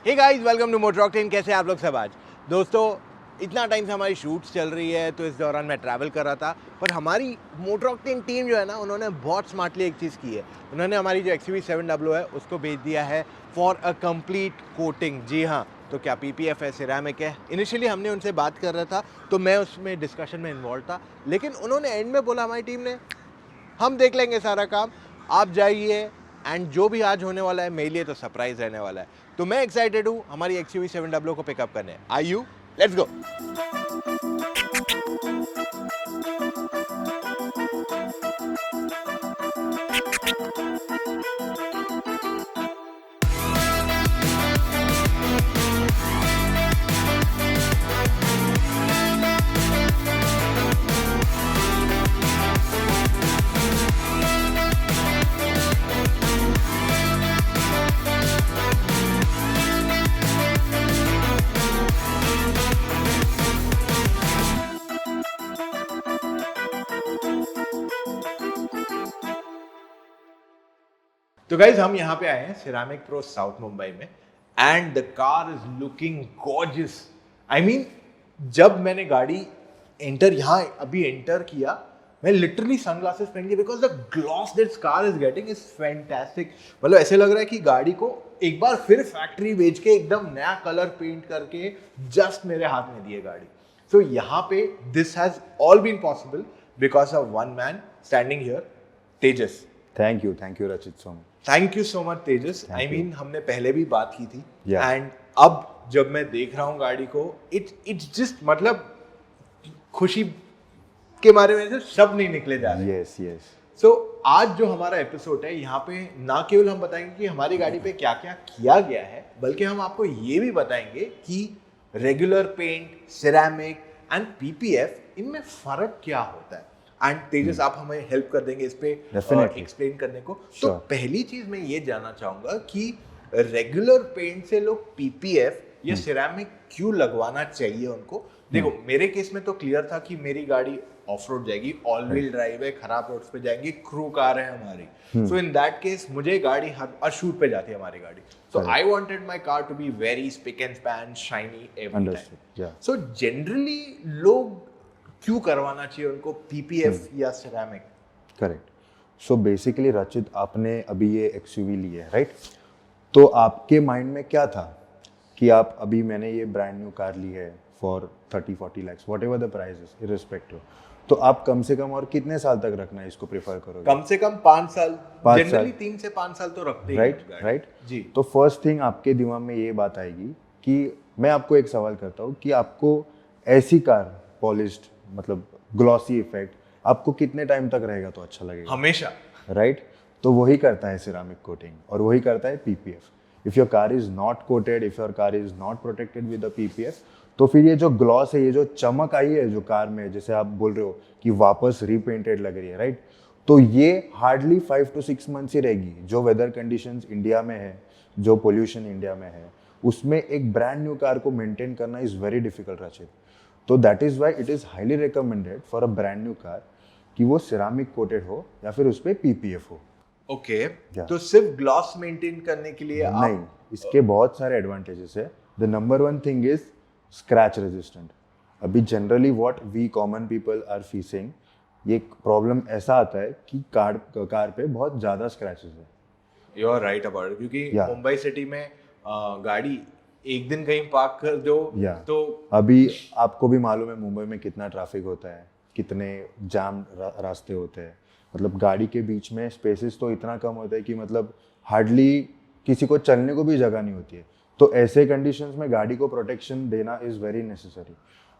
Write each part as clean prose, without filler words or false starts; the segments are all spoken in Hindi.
Hey guys, welcome to Motor Octane. कैसे हैं आप लोग सब? आज दोस्तों, इतना टाइम से हमारी शूट्स चल रही है तो इस दौरान मैं ट्रैवल कर रहा था। पर हमारी मोटर ऑक्टेन टीम जो है ना, उन्होंने बहुत स्मार्टली एक चीज़ की है। उन्होंने हमारी जो XUV700 है उसको भेज दिया है फॉर अ कंप्लीट कोटिंग। जी हाँ, तो क्या PPF है, सिरेमिक है। इनिशियली हमने उनसे बात कर रहा था तो मैं उसमें डिस्कशन में इन्वॉल्व था, लेकिन उन्होंने एंड में बोला हमारी टीम ने, हम देख लेंगे सारा काम, आप जाइए। एंड जो भी आज होने वाला है मेरे लिए तो सरप्राइज रहने वाला है। तो मैं एक्साइटेड हूँ हमारी XUV700 को पिकअप करने। Are you? Let's go. तो गाइज, हम यहाँ पे आए हैं सिरामिक प्रो साउथ मुंबई में and the car is looking gorgeous. I mean, जब मैंने गाड़ी यहाँ अभी एंटर किया, मैं लिटरली सनग्लासेस पहन के, because the gloss this car is getting is fantastic. मतलब ऐसे लग रहा है कि गाड़ी को एक बार फिर फैक्ट्री बेच के एकदम नया कलर पेंट करके जस्ट मेरे हाथ में दिए गाड़ी। सो यहाँ पे this has all been possible because of one man standing here, Tejas. Thank you Rachit so much. Thank you so much Tejas. I mean, हमने पहले भी बात की थी एंड Yeah. अब जब मैं देख रहा हूँ गाड़ी को, इट्स जस्ट, मतलब खुशी के बारे में से शब्द नहीं निकले जा रहे। यस सो आज जो हमारा एपिसोड है, यहाँ पे ना केवल हम बताएंगे कि हमारी गाड़ी पे क्या क्या किया गया है, बल्कि हम आपको ये भी बताएंगे कि regular paint, ceramic and PPF, इनमें फर्क क्या होता है। एंड तेजस, आप हमें हेल्प कर देंगे इस पे एक्सप्लेन करने को। तो पहली चीज मैं ये जानना चाहूंगा कि रेगुलर पेंट से लोग PPF या सिरेमिक क्यों लगवाना चाहिए उनको। देखो, मेरे केस में तो क्लियर था कि मेरी गाड़ी ऑफ रोड जाएगी, ऑल व्हील ड्राइव है, खराब रोड्स पे जाएंगे, क्रू कार है हमारी। सो इन दैट केस मुझे गाड़ी हर शूट पे जाती है हमारी गाड़ी। So I wanted my car to be very spick and span, shiny every time. So generally लोग क्यों करवाना चाहिए उनको PPF या सिरेमिक? करेक्ट। सो बेसिकली रचित, आपने अभी ये XUV ली है, राइट? तो आपके माइंड में क्या था कि आप अभी, मैंने ये ब्रांड न्यू कार ली है for 30-40 lakhs, what ever the price is, irrespective, तो आप कम से कम और कितने साल तक रखना है इसको प्रेफर करोगे? कम से कम 5 साल, 5 जनरली 3 से 5 साल तो रखते ही। राइट जी। तो फर्स्ट थिंग आपके दिमाग में ये बात आएगी कि मैं आपको एक सवाल करता हूँ कि आपको ऐसी कार पॉलिश्ड, मतलब ग्लॉसी इफेक्ट, आपको कितने टाइम तक रहेगा तो अच्छा लगेगा? हमेशा। राइट? तो वही करता है सिरामिक कोटिंग और वही करता है PPF। If your car is not coated, if your car is not protected with the PPF, तो फिर ये जो ग्लॉस है, ये जो चमक आई है जो कार में, जैसे आप बोल रहे हो कि वापस रीपेंटेड लग रही है, राइट? तो ये हार्डली 5 to 6 मंथ्स ही रहेगी। जो वेदर कंडीशंस इंडिया में है, जो पोल्यूशन इंडिया में है, उसमें एक ब्रांड न्यू कार को मेंटेन करना इज़ वेरी डिफिकल्ट रचित। तो that is why it is highly recommended for a brand new car कि वो सिरामिक कोटेड हो या फिर उस पर PPF हो। ओके, तो सिर्फ ग्लॉस मेंटेन करने के लिए नहीं, इसके बहुत सारे एडवांटेजेस है। The number one thing is scratch resistant. अभी generally what we common people are facing, ये प्रॉब्लम ऐसा आता है कि कार पे बहुत ज़्यादा स्क्रैचेस है। You are right about it, क्योंकि मुंबई सिटी में गाड़ी एक दिन कहीं पार्क कर दो तो अभी आपको भी मालूम है मुंबई में कितना ट्रैफिक होता है, कितने जाम रास्ते होते हैं। मतलब गाड़ी के बीच में स्पेसेस तो इतना कम होता है कि मतलब हार्डली किसी को चलने को भी जगह नहीं होती है। तो ऐसे कंडीशंस में गाड़ी को प्रोटेक्शन देना इज़ वेरी नेसेसरी।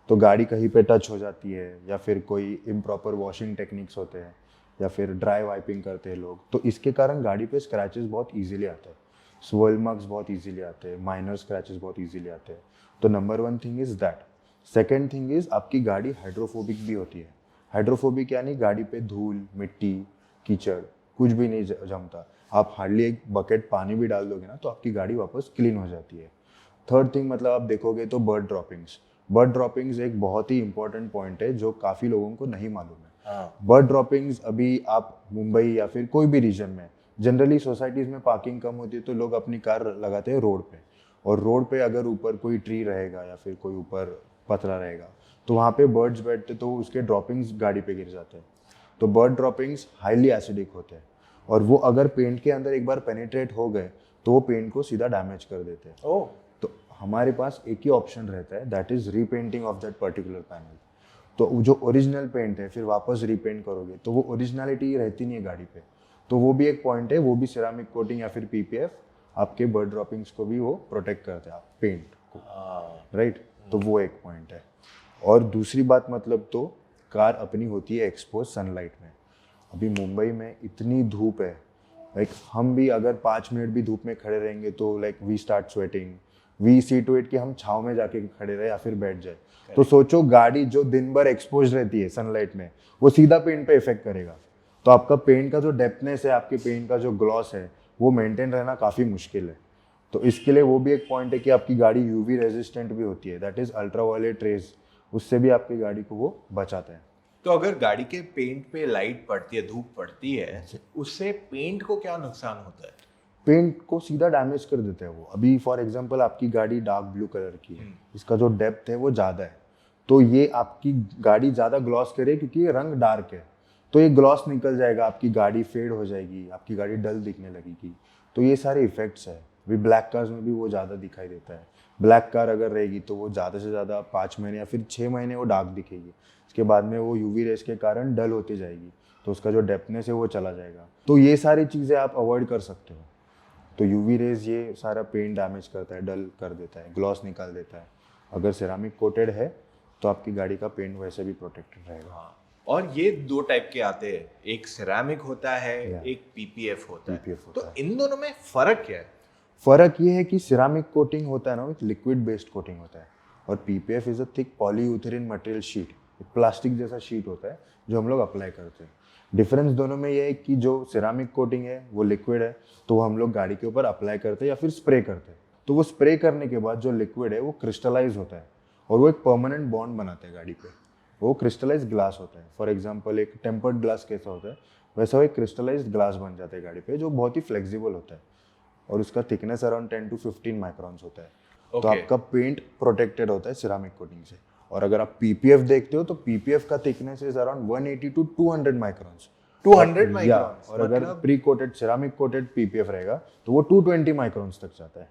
तो गाड़ी कहीं पे टच हो जाती है या फिर कोई इम्प्रॉपर वॉशिंग टेक्निक्स होते हैं या फिर ड्राई वाइपिंग करते हैं लोग, तो इसके कारण गाड़ी पे स्क्रैचेस बहुत ईजिली आते हैं, स्वर्ल मार्क्स बहुत ईजिली आते हैं, माइनर स्क्रैचेस बहुत ईजिली आते हैं। तो number one thing is that. Second thing is आपकी गाड़ी हाइड्रोफोबिक भी होती है। हाइड्रोफोबिक यानी गाड़ी पे धूल, मिट्टी, कीचड़ कुछ भी नहीं जमता। आप हार्डली एक बकेट पानी भी डाल दोगे ना तो आपकी गाड़ी वापस क्लीन हो जाती है। थर्ड थिंग, मतलब आप देखोगे तो बर्ड ड्रॉपिंग्स एक बहुत ही इंपॉर्टेंट पॉइंट है जो काफ़ी लोगों को नहीं मालूम है। बर्ड ड्रॉपिंग्स, अभी आप मुंबई या फिर कोई भी रीजन में, जनरली सोसाइटीज़ में पार्किंग कम होती है तो लोग अपनी कार लगाते हैं रोड पे। और रोड पे अगर ऊपर कोई ट्री रहेगा या फिर कोई ऊपर पतरा रहेगा तो वहाँ पे बर्ड्स बैठते तो उसके ड्रॉपिंग्स गाड़ी पे गिर जाते हैं। तो बर्ड ड्रॉपिंग्स हाईली एसिडिक होते हैं और वो अगर पेंट के अंदर एक बार पेनिट्रेट हो गए तो वो पेंट को सीधा डैमेज कर देते हैं। ओह, तो हमारे पास एक ही ऑप्शन रहता है, that is repainting of that particular panel. तो जो ओरिजिनल पेंट है फिर वापस रीपेंट करोगे तो वो ओरिजिनलिटी रहती नहीं है गाड़ी पे। तो वो भी एक पॉइंट है, वो भी सिरामिक कोटिंग या फिर पीपीएफ आपके बर्ड ड्रॉपिंग्स को भी वो प्रोटेक्ट करते हैं पेंट को, राइट। तो वो एक पॉइंट है। और दूसरी बात मतलब तो कार अपनी होती है एक्सपोज सनलाइट में। अभी मुंबई में इतनी धूप है, लाइक हम भी अगर 5 मिनट भी धूप में खड़े रहेंगे तो like we start sweating, we see to it कि हम छाँव में जाके खड़े रहे या फिर बैठ जाए। तो सोचो गाड़ी जो दिन भर एक्सपोज रहती है सनलाइट में वो सीधा पेंट पे इफेक्ट करेगा। तो आपका पेंट का जो डेप्थनेस है, आपके पेंट का जो ग्लॉस है वो मेंटेन रहना काफ़ी मुश्किल है। तो इसके लिए वो भी एक पॉइंट है कि आपकी गाड़ी यूवी रेजिस्टेंट भी होती है, दैट इज अल्ट्रावायलेट रेज, उससे भी आपकी गाड़ी को वो बचाते हैं। तो अगर गाड़ी के पेंट पे लाइट पड़ती है, धूप पड़ती है, उससे पेंट को क्या नुकसान होता है? पेंट को सीधा डैमेज कर देते हैं वो। अभी फॉर एग्जांपल आपकी गाड़ी डार्क ब्लू कलर की है, इसका जो डेप्थ है वो ज़्यादा है, तो ये आपकी गाड़ी ज़्यादा ग्लॉस करे क्योंकि ये रंग डार्क है, तो ये ग्लॉस निकल जाएगा, आपकी गाड़ी फेड हो जाएगी, आपकी गाड़ी डल दिखने लगेगी। तो ये सारे इफेक्ट्स है। अभी ब्लैक कार्स में भी वो ज़्यादा दिखाई देता है। ब्लैक कार अगर रहेगी तो वो ज़्यादा से ज़्यादा 5 महीने या फिर 6 महीने वो डार्क दिखेगी, उसके बाद में वो यूवी रेस के कारण डल होती जाएगी, तो उसका जो डेप्थनेस है वो चला जाएगा। तो ये सारी चीज़ें आप अवॉइड कर सकते हो। तो यूवी रेज ये सारा पेंट डैमेज करता है, डल कर देता है, ग्लॉस निकाल देता है। अगर सिरामिक कोटेड है तो आपकी गाड़ी का पेंट वैसे भी प्रोटेक्टेड रहेगा। हाँ, और ये 2 टाइप के आते हैं, एक सिरामिक होता है, एक पीपीएफ होता है। तो इन दोनों में फर्क क्या है? फर्क ये है कि सिरामिक कोटिंग होता है ना, एक लिक्विड बेस्ड कोटिंग होता है, और PPF is a thick polyurethane material sheet, एक प्लास्टिक जैसा शीट होता है जो हम लोग अप्लाई करते हैं। डिफरेंस दोनों में ये है कि जो सिरामिक कोटिंग है वो लिक्विड है, तो वो हम लोग गाड़ी के ऊपर अप्लाई करते हैं या फिर स्प्रे करते हैं। तो वो स्प्रे करने के बाद जो लिक्विड है वो क्रिस्टलाइज होता है और वो एक परमानेंट बॉन्ड बनाते हैं गाड़ी पे। वो क्रिस्टलाइज ग्लास होता है। फॉर एग्जाम्पल एक टेम्पर्ड ग्लास कैसा होता है वैसा वो एक क्रिस्टलाइज ग्लास बन जाता है गाड़ी पे, जो बहुत ही फ्लेक्सिबल होता है और उसका थिकनेस अराउंड 10 to 15 माइक्रॉन्स होता है। तो आपका पेंट प्रोटेक्टेड होता है सिरामिक कोटिंग से। और अगर आप पीपीएफ देखते हो तो पीपीएफ का thickness is around 180 to 200 microns. 200 microns, और अगर pre coated ceramic coated PPF रहेगा तो वो 220 माइक्रॉन्स तक जाता है।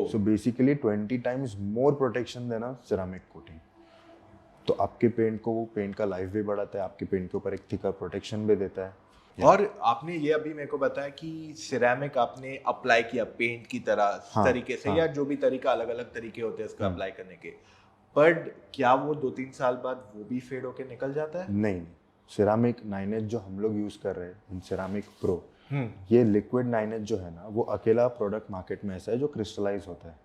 So basically 20 times more protection देना सिरामिक कोटिंग। तो आपके पेंट को, वो पेंट का लाइफ भी बढ़ाता है, आपके पेंट के ऊपर एक थिकर प्रोटेक्शन भी देता है। और आपने ये अभी मेरे को बताया कि सिरेमिक आपने अप्लाई किया पेंट की तरह तरीके से, या जो भी तरीका, अलग अलग तरीके होते हैं उसका अप्लाई करने के, बट क्या वो 2-3 साल बाद वो भी फेड होके निकल जाता है? नहीं, सिरामिक 9H जो हम लोग यूज कर रहे हैं, सिरामिक प्रो, ये लिक्विड 9H जो है ना, वो अकेला प्रोडक्ट मार्केट में ऐसा है जो क्रिस्टलाइज होता है,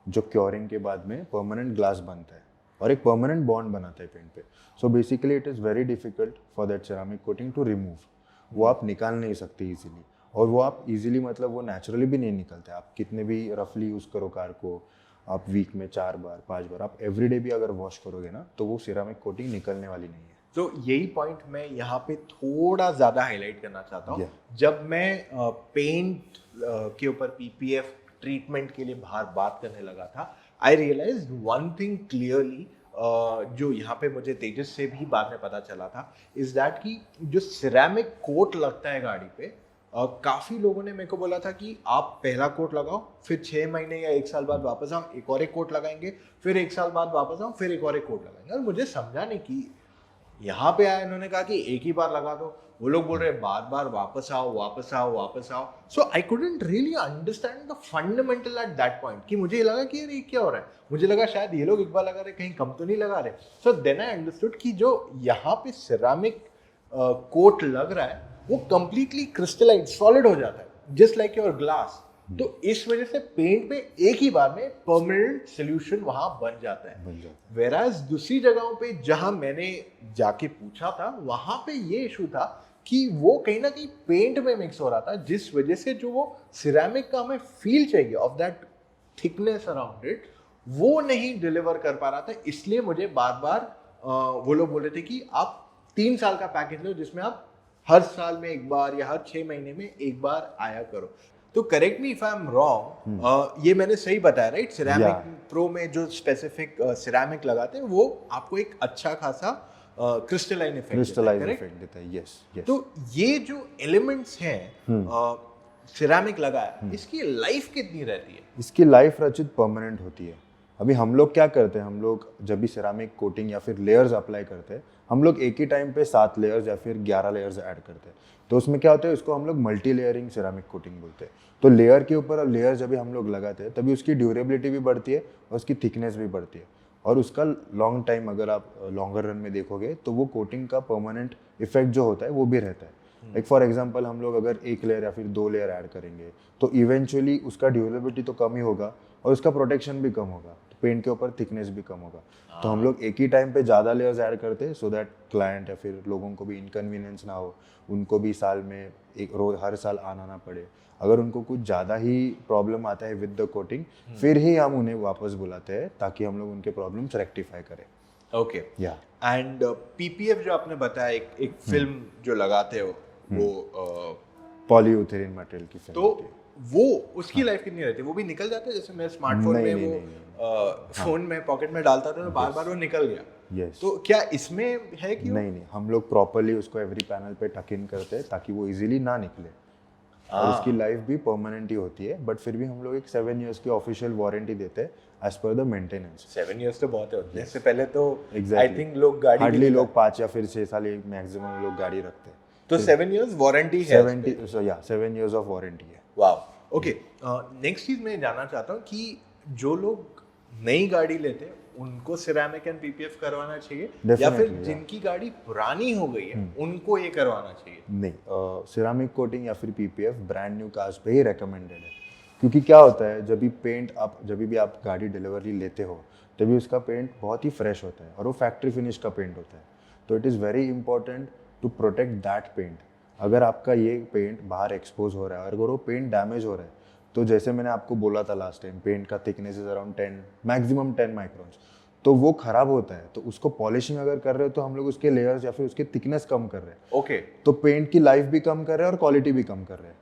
जो क्योरिंग के बाद में परमानेंट ग्लास बनता है और एक परमानेंट बॉन्ड बनाता है पेंट पे। So basically it is very difficult for that ceramic coating to remove. वो आप निकाल नहीं सकते इजीली, और वो आप इजीली मतलब वो नेचुरली भी नहीं निकलते। आप कितने भी रफली यूज़ करो कार को, आप वीक में 4 बार 5 बार, आप एवरीडे भी अगर वॉश करोगे ना, तो वो सिरामिक कोटिंग निकलने वाली नहीं है। तो यही पॉइंट मैं यहाँ पे थोड़ा ज़्यादा हाईलाइट करना चाहता हूँ। जब मैं पेंट के ऊपर पीपीएफ ट्रीटमेंट के लिए बाहर बात करने लगा था, आई रियलाइज वन थिंग क्लियरली, जो यहाँ पे मुझे तेजस से भी बाद में पता चला था, इज दैट कि जो सिरेमिक कोट लगता है गाड़ी पे, काफ़ी लोगों ने मेरे को बोला था कि आप पहला कोट लगाओ, फिर 6 महीने या 1 साल बाद वापस आओ, एक और एक कोट लगाएंगे, फिर 1 साल बाद वापस आओ, फिर एक और एक कोट लगाएंगे। और मुझे समझा नहीं कि यहाँ पे आया, इन्होंने कहा कि एक ही बार लगा दो, वो लोग बोल रहे हैं बार बार वापस आओ वापस आओ वापस आओ। So I couldn't really understand the fundamental at that point, कि मुझे लगा कि ये क्या हो रहा है, मुझे लगा शायद ये लोग एक बार लगा रहे, कहीं कम तो नहीं लगा रहे। सो देन आई अंडरस्टूड कि जो यहाँ पे सिरामिक कोट लग रहा है वो कंप्लीटली क्रिस्टलाइज सॉलिड हो जाता है, जस्ट लाइक योर ग्लास। तो इस वजह से पेंट में एक ही बार में परमानेंट सोल्यूशन वहां बन जाता है। वेराज दूसरी जगहों पे जहां मैंने जाके पूछा था, वहां पे ये इशू था कि वो कहीं ना कहीं पेंट में मिक्स हो रहा था, जिस वजह से जो वो सिरेमिक का हमें फील चाहिए of that thickness around it, वो नहीं डिलीवर कर पा रहा था। इसलिए मुझे बार बार वो लोग बोल रहे थे कि आप 3 साल का पैकेज लो, जिसमें आप हर साल में एक बार या हर 6 महीने में एक बार आया करो। तो correct me if I am wrong, ये मैंने सही बताया राइट? सिरेमिक प्रो में जो स्पेसिफिक सिरेमिक लगाते हैं वो आपको एक अच्छा खासा क्रिस्टलाइन इफेक्ट देता है। Yes yes. तो ये जो एलिमेंट्स हैं सिरेमिक लगाया, इसकी लाइफ कितनी रहती है? इसकी लाइफ रचित परमानेंट होती है। अभी हम लोग क्या करते हैं, हम लोग जब भी सिरामिक कोटिंग या फिर लेयर्स अप्लाई करते हैं, हम लोग एक ही टाइम पे 7 लेयर्स या फिर 11 लेयर्स ऐड करते हैं। तो उसमें क्या होता है, उसको हम लोग मल्टी लेयरिंग सिरामिक कोटिंग बोलते हैं। तो लेयर के ऊपर लेयर जब भी हम लोग लगाते हैं तभी उसकी ड्यूरेबिलिटी भी बढ़ती है और उसकी थिकनेस भी बढ़ती है और उसका लॉन्ग टाइम, अगर आप लॉन्गर रन में देखोगे तो वो कोटिंग का परमानेंट इफेक्ट जो होता है वो भी रहता है। लाइक फॉर एग्जांपल हम लोग अगर 1 लेयर या फिर 2 लेयर ऐड करेंगे तो इवेंचुअली उसका ड्यूरेबिलिटी तो कम ही होगा और उसका प्रोटेक्शन भी कम होगा, तो पेंट के ऊपर थिकनेस भी कम होगा। तो हम लोग एक ही टाइम पे ज़्यादा लेयर्स ऐड करते हैं सो दैट क्लाइंट या फिर लोगों को भी इनकन्वीनियंस ना हो, उनको भी साल में एक रोज हर साल आना ना पड़े। अगर उनको कुछ ज़्यादा ही प्रॉब्लम आता है विद द कोटिंग फिर ही हम उन्हें वापस बुलाते हैं ताकि हम लोग उनके प्रॉब्लम्स रेक्टिफाई करें। ओके या एंड पीपीएफ जो आपने बताया, एक फिल्म जो लगाते हो वो पॉलीयूथेरिन मटेरियल की फिल्म, तो वो उसकी लाइफ कितनी रहती है? वो भी निकल जाता है? जैसे मैं स्मार्टफोन में वो फोन में पॉकेट में डालता था तो बार बार वो निकल गया। Yes. तो क्या इसमें है कि नहीं, हम लोग प्रॉपरली उसको एवरी पैनल पे टक इन करते हैं ताकि वो इजीली ना निकले और उसकी लाइफ भी परमानेंट ही होती है। बट फिर भी हम लोग एक 7 इयर्स की ऑफिशियल वारंटी देते हैं as per the maintenance. 7 years तो बहुत होते हैं। इससे पहले तो आई थिंक लोग गाड़ी हार्डली लोग 5 या फिर 6 साल मैक्सिमम लोग गाड़ी रखते हैं। तो 7 इयर्स वारंटी है? 7 इयर्स ऑफ वारंटी है। वाह। ओके, नेक्स्ट चीज मैं जानना चाहता हूँ कि जो लोग नई गाड़ी लेते हैं उनको सिरेमिक एंड पीपीएफ करवाना चाहिए या फिर जिनकी गाड़ी पुरानी हो गई है उनको ये करवाना चाहिए? नहीं, सिरेमिक कोटिंग या फिर पीपीएफ ब्रांड न्यू कार्स पे ही रेकमेंडेड है। क्योंकि क्या होता है, जब भी आप गाड़ी डिलीवरी लेते हो तभी उसका पेंट बहुत ही फ्रेश होता है और वो फैक्ट्री फिनिश का पेंट होता है। तो it is very important to protect that paint. अगर आपका ये पेंट बाहर एक्सपोज हो रहा है और अगर वो पेंट डैमेज हो रहा है, तो जैसे मैंने आपको बोला था लास्ट टाइम, पेंट का thickness is around 10 maximum 10 microns, तो वो खराब होता है। तो उसको पॉलिशिंग अगर कर रहे हो तो हम लोग उसके लेयर्स या फिर उसके थिकनेस कम कर रहे हैं। ओके, तो पेंट की लाइफ भी कम कर रहे हैं और क्वालिटी भी कम कर रहे हैं।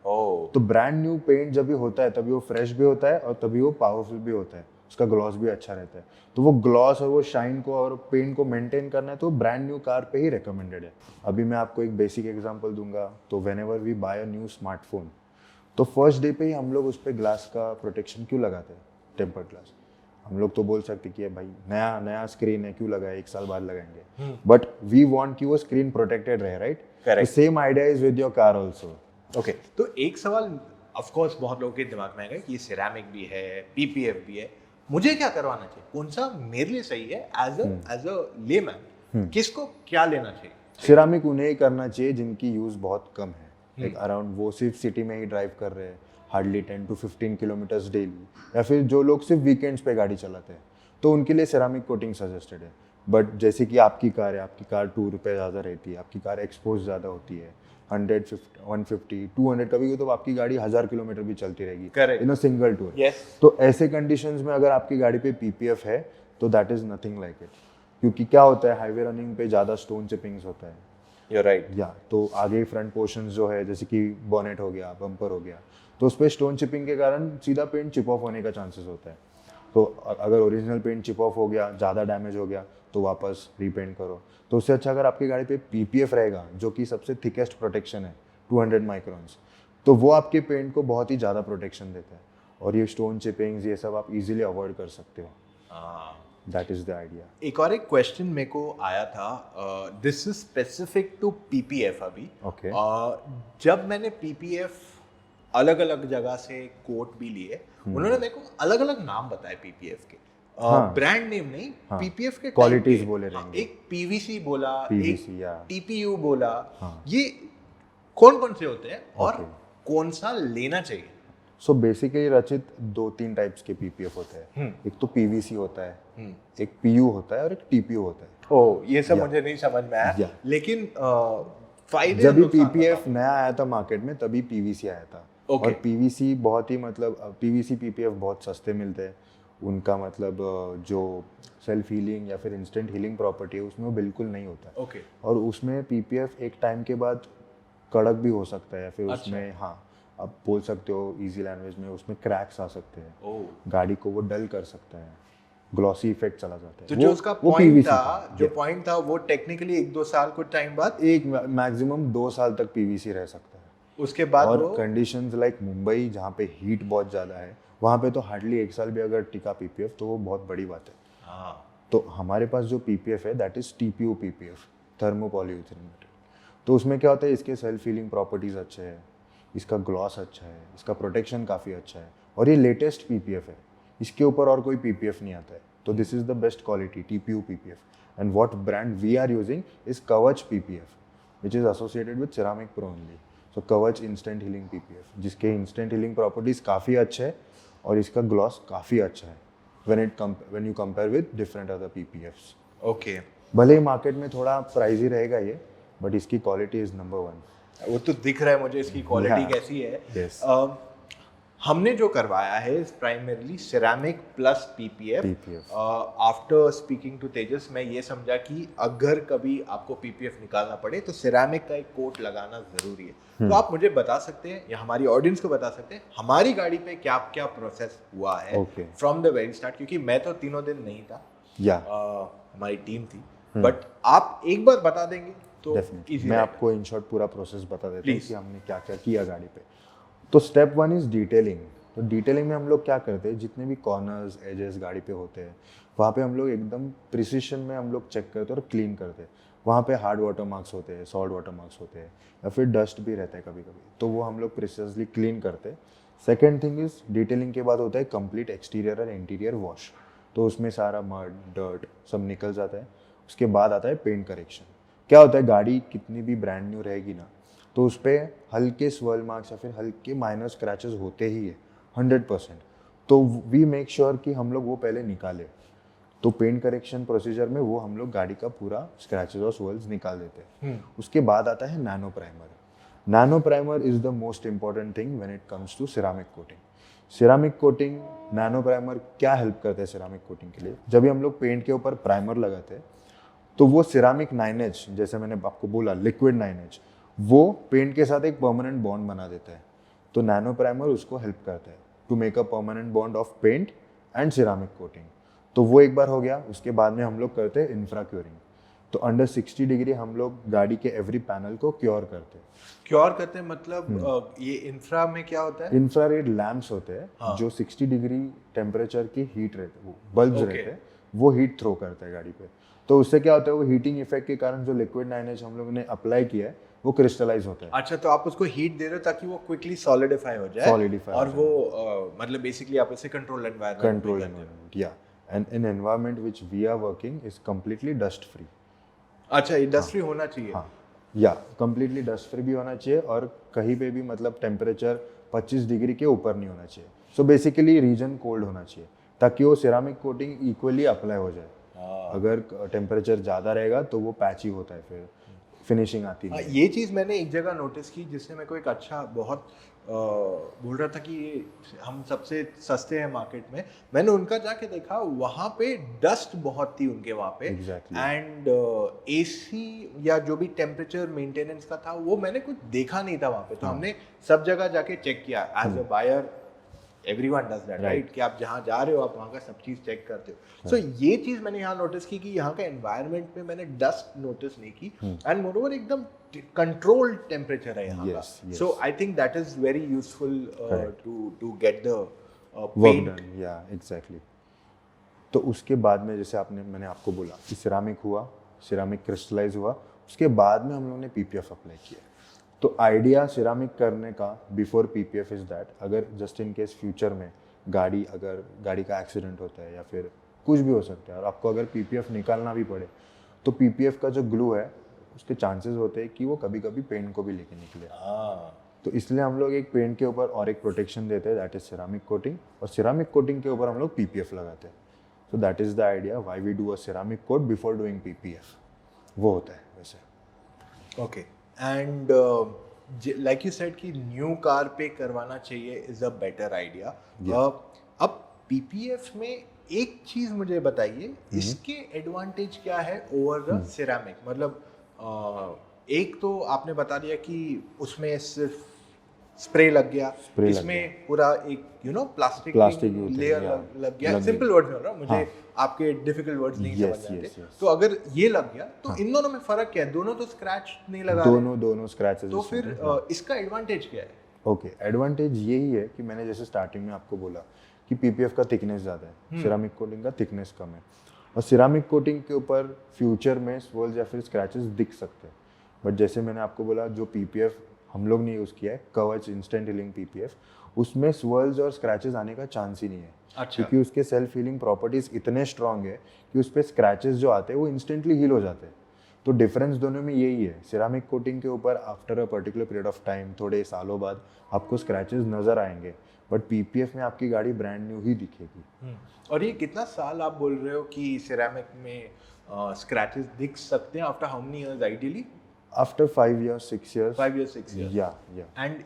तो ब्रांड न्यू पेंट जब भी होता है तभी वो फ्रेश भी होता है और तभी वो पावरफुल भी होता है, उसका ग्लॉस भी अच्छा रहता है। तो वो ग्लॉस और वो शाइन को और पेंट को मेंटेन करना है तो ब्रांड न्यू कार पे ही रिकमेंडेड है। अभी मैं आपको एक बेसिक एग्जांपल दूंगा। तो whenever we buy a new smartphone, तो फर्स्ट डे पे ही हम लोग उस पर ग्लास का प्रोटेक्शन क्यों लगाते हैं, टेम्पर्ड ग्लास। हम लोग तो बोल सकते कि भाई नया स्क्रीन है, क्यों लगाए, 1 साल बाद लगाएंगे, बट वी वांट कि वो स्क्रीन प्रोटेक्टेड रहे, right? Correct. Same idea is with your car also. Okay, तो एक सवाल ऑफ कोर्स बहुत लोगों के दिमाग में आएगा कि ये सिरेमिक भी है, पीपीएफ भी है, मुझे क्या करवाना चाहिए, कौन सा मेरे लिए सही है एज अ लेमैन, किसको क्या लेना चाहिए? सिरामिक उन्हें ही करना चाहिए जिनकी यूज बहुत कम है, लाइक अराउंड वो सिर्फ सिटी में ही ड्राइव कर रहे हैं, हार्डली 10 to 15 किलोमीटर्स डेली, या फिर जो लोग सिर्फ वीकेंड्स पे गाड़ी चलाते हैं, तो उनके लिए सिरामिक कोटिंग सजेस्टेड है। बट जैसे कि आपकी कार है, आपकी कार टूर पे ज़्यादा रहती है, आपकी कार एक्सपोज ज़्यादा होती है, 150, 150, 200 कभी तो आपकी गाड़ी 1000 किलोमीटर भी चलती रहेगी इन अ सिंगल टूर। तो ऐसे कंडीशंस में अगर आपकी गाड़ी पे पीपीएफ है तो that is nothing like it. क्योंकि क्या होता है, हाईवे रनिंग पे ज़्यादा स्टोन चिपिंग्स होता है। You're right. या तो आगे फ्रंट पोर्शंस जो है, जैसे कि बॉनेट हो गया, बम्पर हो गया, तो उस पर स्टोन चिपिंग के कारण सीधा पेंट चिप ऑफ होने का चांसेस होता है। तो अगर ओरिजिनल पेंट चिप ऑफ हो गया, ज़्यादा डैमेज हो गया, तो वापस रीपेंट करो। तो उससे अच्छा अगर आपकी गाड़ी पे पीपीएफ रहेगा, जो कि सबसे थिकेस्ट प्रोटेक्शन है 200 माइक्रोन्स, तो वो आपके पेंट को बहुत ही ज़्यादा प्रोटेक्शन देता है और ये स्टोन चिपिंग्स ये सब आप इजीली अवॉइड कर सकते हो। That is the idea. एक और एक क्वेश्चन मेरे को आया था, this is specific to PPF. अभी ओके, जब मैंने पीपीएफ अलग अलग जगह से कोट भी लिए, उन्होंने मेरे को अलग अलग नाम बताए पीपीएफ के, ब्रांड नेम नहीं, पीपीएफ के क्वालिटीज बोले रहेंगे। एक पीवीसी बोला, PVC, एक टीपीयू बोला, ये कौन कौन से होते हैं और कौन सा लेना चाहिए? सो बेसिकली रचित 2-3 टाइप्स के पीपीएफ होते हैं। एक तो पीवीसी होता है, एक पीयू होता है और एक टीपीयू होता है। ओह, ये सब मुझे नहीं समझ में आया, लेकिन फायदे जब भी पीपीएफ नया आया था मार्केट में तभी पीवीसी आया था। और पीवीसी बहुत ही पीवीसी पीपीएफ बहुत सस्ते मिलते हैं। उनका जो सेल्फ हीलिंग या फिर इंस्टेंट हीलिंग प्रॉपर्टी है उसमें वो बिल्कुल नहीं होता है। और उसमें पीपीएफ एक टाइम के बाद कड़क भी हो सकता है या फिर उसमें आप बोल सकते हो इजी लैंग्वेज में, उसमें क्रैक्स आ सकते हैं, ओह, गाड़ी को वो डल कर सकता है, ग्लॉसी इफेक्ट चला जाता है। तो जो उसका वो पॉइंट PVC था, जो पॉइंट था वो टेक्निकली 1-2 साल कुछ टाइम बाद, एक मैक्सिमम 2 साल तक PVC रह सकता है। उसके बाद और वो कंडीशंस लाइक मुंबई जहाँ पे हीट बहुत ज़्यादा है, वहाँ पे तो हार्डली 1 साल भी अगर टिका PPF तो वो बहुत बड़ी बात है। हाँ, तो हमारे पास जो PPF है that is TPU PPF, thermopolyurethane material. तो उसमें क्या होता है, इसके सेल्फ हीलिंग प्रॉपर्टीज़ अच्छे हैं, इसका ग्लॉस अच्छा है, इसका प्रोटेक्शन काफ़ी अच्छा है, और ये लेटेस्ट PPF है, इसके ऊपर और कोई PPF नहीं आता है। तो this is the best quality TPU PPF, and what brand we are using is Kavach PPF, which is associated with ceramic pro only. So कवच इंस्टेंट हीलिंग PPF, जिसके इंस्टेंट हीलिंग प्रॉपर्टीज काफ़ी अच्छे हैं और इसका ग्लॉस काफ़ी अच्छा है when you compare with different other PPFs. Okay, भले ही मार्केट में थोड़ा प्राइजी रहेगा ये, बट इसकी क्वालिटी इज नंबर 1. वो तो दिख रहा है मुझे इसकी क्वालिटी Yeah. कैसी है। Yes. हमने जो करवाया है primarily ceramic plus PPF। PPF. After speaking to Tejas मैं ये समझा कि अगर कभी आपको PPF निकालना पड़े तो सिरेमिक का एक कोट लगाना जरूरी है। तो आप मुझे बता सकते हैं या हमारी ऑडियंस को बता सकते हैं हमारी गाड़ी पे क्या क्या प्रोसेस हुआ है Okay. From the very start, क्योंकि मैं तो तीनों दिन नहीं था, या हमारी टीम थी, बट आप एक बार बता देंगे तो डेफिनेटली easy मैं रहेगा। आपको इन शॉर्ट पूरा प्रोसेस बता देता हूँ Please. कि हमने क्या क्या किया गाड़ी पे। तो स्टेप 1 इज डिटेलिंग। तो डिटेलिंग में हम लोग क्या करते हैं, जितने भी कॉर्नर्स एजेस गाड़ी पे होते हैं वहाँ पे हम लोग एकदम प्रिसिशन में हम लोग चेक करते हैं और क्लीन करते हैं। वहाँ पे हार्ड वाटर मार्क्स होते हैं, सॉल्ट वाटर मार्क्स होते हैं, या फिर डस्ट भी रहता है कभी कभी, तो वो हम लोग प्रिसाइजली क्लीन करते हैं। सेकेंड थिंग इज डिटेलिंग के बाद होता है कंप्लीट एक्सटीरियर और इंटीरियर वॉश। तो उसमें सारा मड डर्ट सब निकल जाता है। उसके बाद आता है पेंट करेक्शन। क्या होता है, गाड़ी कितनी भी ब्रांड न्यू रहेगी ना, तो उस पर हल्के स्वर्ल मार्क्स या फिर हल्के माइनर स्क्रैचेस होते ही है 100%। तो वी मेक श्योर कि हम लोग वो पहले निकाले। तो पेंट करेक्शन प्रोसीजर में वो हम लोग गाड़ी का पूरा स्क्रैचेस और स्वर्ल्स निकाल देते हैं। उसके बाद आता है nano primer. Nano primer is the most important thing when it comes to ceramic coating. Ceramic coating, nano primer क्या हेल्प करता है सिरामिक कोटिंग के लिए, जब भी हम लोग पेंट के ऊपर प्राइमर लगाते हैं तो वो सिरामिक 9H, जैसे मैंने आपको बोला लिक्विड 9H, वो पेंट के साथ एक परमानेंट बॉन्ड बना देता है। तो नैनो प्राइमर उसको हेल्प करता है to make a permanent bond of paint and ceramic coating. तो वो एक बार हो गया। उसके बाद में हम लोग करते हैं इंफ्रा क्योरिंग। तो अंडर 60 डिग्री हम लोग गाड़ी के एवरी पैनल को क्योर करते हैं। क्योर करते हैं मतलब ये इंफ्रा में क्या होता है? इंफ्रारेड लैंप्स होते हैं हाँ. जो 60 डिग्री टेम्परेचर की हीट रहते हैं, वो बल्ब्स Okay. रहते हैं, वो हीट थ्रो करते हैं गाड़ी पे। तो उससे क्या होता है, वो हीटिंग इफेक्ट के कारण जो लिक्विड 9H हम लोगों ने अप्लाई किया है वो क्रिस्टलाइज होता है। अच्छा, तो आप उसको हीट दे रहे हो ताकि वो क्विकली सॉलिडिफाई हो जाए, Solidify और हो वो मतलब बेसिकली आप इसे कंट्रोल एनवायरनमेंट कंट्रोल एनवायरनमेंट, या and in environment which we are working is completely dust free. अच्छा, इंडस्ट्री होना चाहिए। हाँ, या कंप्लीटली डस्ट फ्री भी होना चाहिए, और कहीं पे भी मतलब टेम्परेचर 25 डिग्री के ऊपर नहीं होना चाहिए। सो बेसिकली रीजन कोल्ड होना चाहिए ताकि वो सिरामिक कोटिंग इक्वली अप्लाई हो जाए। अगर टेम्परेचर ज़्यादा रहेगा तो वो पैची होता है, फिर फिनिशिंग आती है। ये चीज़ मैंने एक जगह नोटिस की जिसने मेरे को एक अच्छा बहुत बोल रहा था कि ये हम सबसे सस्ते हैं मार्केट में। मैंने उनका जाके देखा, वहाँ पे डस्ट बहुत थी उनके वहाँ पे, Exactly. एंड AC या जो भी टेम्परेचर मेंटेनेंस का था वो मैंने कुछ देखा नहीं था वहाँ पे। तो हमने सब जगह जाके चेक किया। As a buyer everyone does that, right? कि आप जहाँ जा रहे हो आप वहाँ का सब चीज़ चेक करते हो। सो ये चीज़ मैंने यहाँ नोटिस की कि यहाँ का एनवायरनमेंट में मैंने डस्ट नोटिस नहीं की, एंड मोरओवर एकदम कंट्रोल्ड टेम्परेचर है यहाँ का। So I think that is very useful to get the work done, yeah exactly. तो उसके बाद में जैसे मैंने आपको बोला कि सिरामिक हुआ, सिरामिक क्रिस्टलाइज हुआ, उसके बाद में हम लोगों ने PPF अप्लाई किया। तो आइडिया सिरामिक करने का बिफोर PPF इज़ दैट अगर जस्ट इन केस फ्यूचर में अगर गाड़ी का एक्सीडेंट होता है या फिर कुछ भी हो सकता है और आपको अगर PPF निकालना भी पड़े, तो PPF का जो ग्लू है उसके चांसेस होते हैं कि वो कभी कभी पेंट को भी लेके निकले। तो इसलिए हम लोग एक पेंट के ऊपर और एक प्रोटेक्शन देते हैं, दैट इज सिरामिक कोटिंग, और सिरामिक कोटिंग के ऊपर हम लोग PPF लगाते हैं। So that is the idea why we do a ceramic coat before doing PPF। वो होता है वैसे। Okay, and like you said कि न्यू कार पे करवाना चाहिए इज अ बेटर आइडिया। अब PPF में एक चीज मुझे बताइए, इसके एडवांटेज क्या है ओवर द सिरामिक? मतलब एक तो आपने बता दिया कि उसमें सिर्फ स्प्रे लग गया, लग इसमें पूरा एक प्लास्टिक Plastic यूज लेयर लग गया, सिंपल वर्ड्स में ना, मुझे आपके डिफिकल्ट वर्ड्स नहीं Yes, समझ yes, आते। yes. तो अगर ये लग गया तो इन दोनों में फर्क क्या है? दोनों तो स्क्रैच नहीं लगा रहे, दोनों स्क्रैचेस। तो फिर इसका एडवांटेज क्या है? ओके, एडवांटेज यही है कि मैंने जैसे स्टार्टिंग में आपको बोला कि पीपीएफ का थिकनेस ज़्यादा है, सिरामिक कोटिंग का थिकनेस कम है, और सिरामिक कोटिंग के ऊपर फ्यूचर में स्वर्ल्स या फिर स्क्रैचेस दिख सकते हैं। बट जैसे मैंने आपको बोला, जो पीपीएफ हम लोग ने यूज़ किया है, कवच इंस्टेंट हीलिंग पीपीएफ, उसमें स्वर्ल्स और स्क्रैचेस आने का चांस ही नहीं है। अच्छा। क्योंकि उसके सेल्फ हीलिंग प्रॉपर्टीज इतने स्ट्रांग है कि उस पर स्क्रैचेस जो आते हैं वो इंस्टेंटली हील हो जाते हैं। तो डिफरेंस दोनों में यही है, सिरामिक कोटिंग के ऊपर after a particular period of time, थोड़े सालों बाद आपको स्क्रैचेस नज़र आएंगे, बट पीपीएफ में आपकी गाड़ी ब्रांड न्यू ही दिखेगी। और ये कितना साल आप बोल रहे हो कि सिरेमिक में स्क्रैचेस दिख सकते हैं? After how many years ideally? After 5 years 6 years 5 years 6 years। या एंड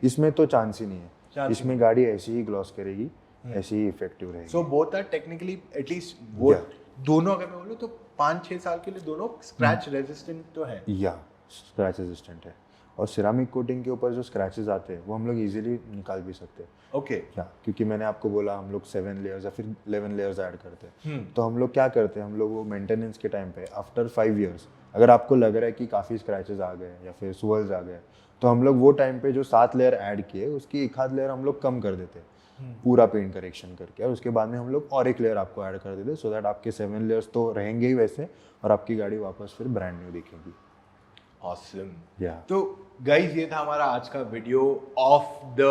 इसमें तो चांस ही नहीं है, Chance इसमें गाड़ी ऐसी ही ग्लॉस करेगी, ऐसी ही इफेक्टिव रहेगी। So both are technically at least वो Yeah. दोनों अगर मैं बोलूँ तो 5-6 साल के लिए दोनों स्क्रैच रेजिस्टेंट तो है। या स्क्रैच रेजिस्टेंट है, और सिरामिक कोटिंग के ऊपर जो स्क्रैचेस आते हैं वो हम लोग इजीली निकाल भी सकते हैं। ओके। या क्योंकि मैंने आपको बोला हम लोग 7 लेयर्स या फिर 11 लेयर्स ऐड करते हैं। तो हम लोग क्या करते हैं, हम लोग वो मेंटेनेंस के टाइम पे आफ्टर 5 years अगर आपको लग रहा है कि काफ़ी स्क्रैचेस आ गए या फिर स्वर्ल्स आ गए, तो हम लोग वो टाइम पे जो 7 लेयर ऐड किए उसकी एक आध लेयर हम लोग कम कर देते हैं, पूरा पेंट करेक्शन करके, और उसके बाद में हम लोग और एक लेयर आपको ऐड कर देते, सो दैट आपके 7 लेयर्स तो रहेंगे ही वैसे, और आपकी गाड़ी वापस फिर ब्रांड न्यू दिखेगी। ऑसम। या तो गाइस, ये था हमारा आज का वीडियो ऑफ द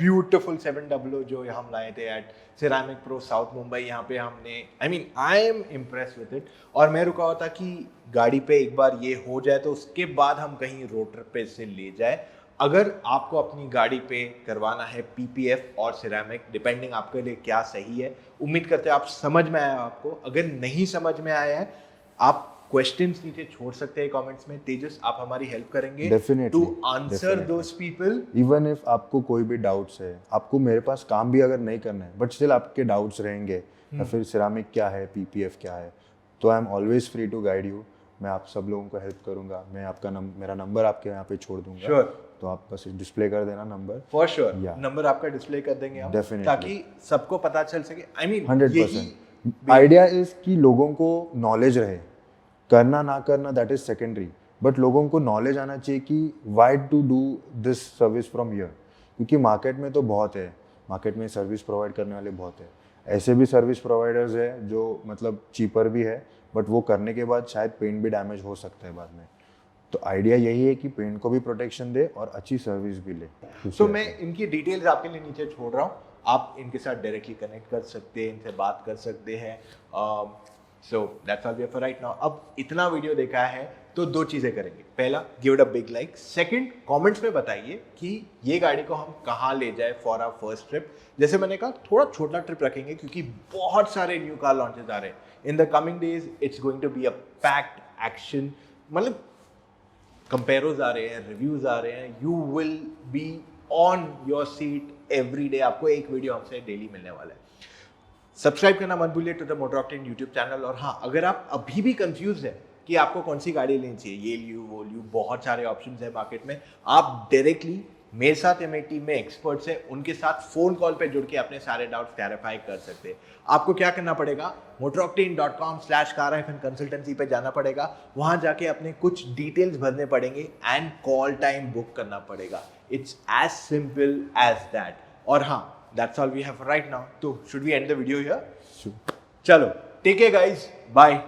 ब्यूटीफुल 700 जो हम लाए थे at Ceramic Pro South Mumbai. यहाँ पे हमने I am impress with it, और मैं रुका हुआ था कि गाड़ी पे एक बार ये हो जाए तो उसके बाद हम कहीं रोड ट्रिप पे से ले जाए। अगर आपको अपनी गाड़ी पे करवाना है पीपीएफ और सिरेमिक, डिपेंडिंग आपके लिए क्या सही है, उम्मीद करते हैं आप समझ में आया आपको। अगर नहीं समझ में आया है, आप क्वेश्चंस नीचे छोड़ सकते हैं कमेंट्स में। तेजस, आप हमारी हेल्प करेंगे to answer those people. Even if आपको कोई भी डाउट्स है, आपको मेरे पास काम भी अगर नहीं करना है, बट स्टिल आपके डाउट्स रहेंगे या फिर सिरामिक क्या है, पीपीएफ क्या है, तो I am always free to guide you. मैं आप सब लोगों को हेल्प करूंगा। मैं आपका मेरा नंबर आपके यहाँ पे छोड़ दूंगा। Sure. तो आप बस डिस्प्ले कर देना number. For sure, Yeah. Number आपका डिस्प्ले कर देंगे हम, Definitely. ताकि सबको पता चल सके। 100%। आइडिया इज कि लोगों को नॉलेज रहे, करना ना करना दैट इज सेकेंडरी, बट लोगों को नॉलेज आना चाहिए कि why to do this service from here. क्योंकि मार्केट में तो बहुत है, मार्केट में सर्विस प्रोवाइड करने वाले बहुत है, ऐसे भी सर्विस प्रोवाइडर्स है जो मतलब चीपर भी है, बट वो करने के बाद शायद पेंट भी डैमेज हो सकता है बाद में। तो आइडिया यही है कि पेंट को भी प्रोटेक्शन दे और अच्छी सर्विस भी ले। सो मैं इनकी डिटेल्स आपके लिए नीचे छोड़ रहा हूँ, आप इनके साथ डायरेक्टली कनेक्ट कर सकते हैं, इनसे बात कर सकते हैं। So that's all we have for right now. अब इतना वीडियो देखा है तो 2 चीज़ें करेंगे। पहला, give it a big like. Second, comments में बताइए कि ये गाड़ी को हम कहाँ ले जाए फॉर आवर फर्स्ट ट्रिप। जैसे मैंने कहा, थोड़ा छोटा ट्रिप रखेंगे क्योंकि बहुत सारे न्यू कार लॉन्चेस आ रहे हैं in the coming days. It's going to be a packed action, मतलब कंपेयरोज आ रहे हैं, रिव्यूज आ रहे हैं, you will be on your seat every day. आपको एक वीडियो हमसे डेली मिलने वाला है। सब्सक्राइब करना मत भूलिए to the Motor Octane YouTube channel. और हाँ, अगर आप अभी भी कंफ्यूज है कि आपको कौन सी गाड़ी लेनी चाहिए, ये लियो वो लियो, बहुत सारे ऑप्शंस है मार्केट में, आप डायरेक्टली मेरे साथ या मेरी टीम में एक्सपर्ट्स है, उनके साथ फोन कॉल पे जुड़ के अपने सारे डाउट्स क्लैरिफाई कर सकते हैं। आपको क्या करना पड़ेगा, motoroctane.com/car-consultancy पे जाना पड़ेगा, वहां जाके अपने कुछ डिटेल्स भरने पड़ेंगे एंड कॉल टाइम बुक करना पड़ेगा। It's as simple as that. और हाँ, that's all we have right now. तो should we end the video here? चलो, टेक केयर गाइस, बाय।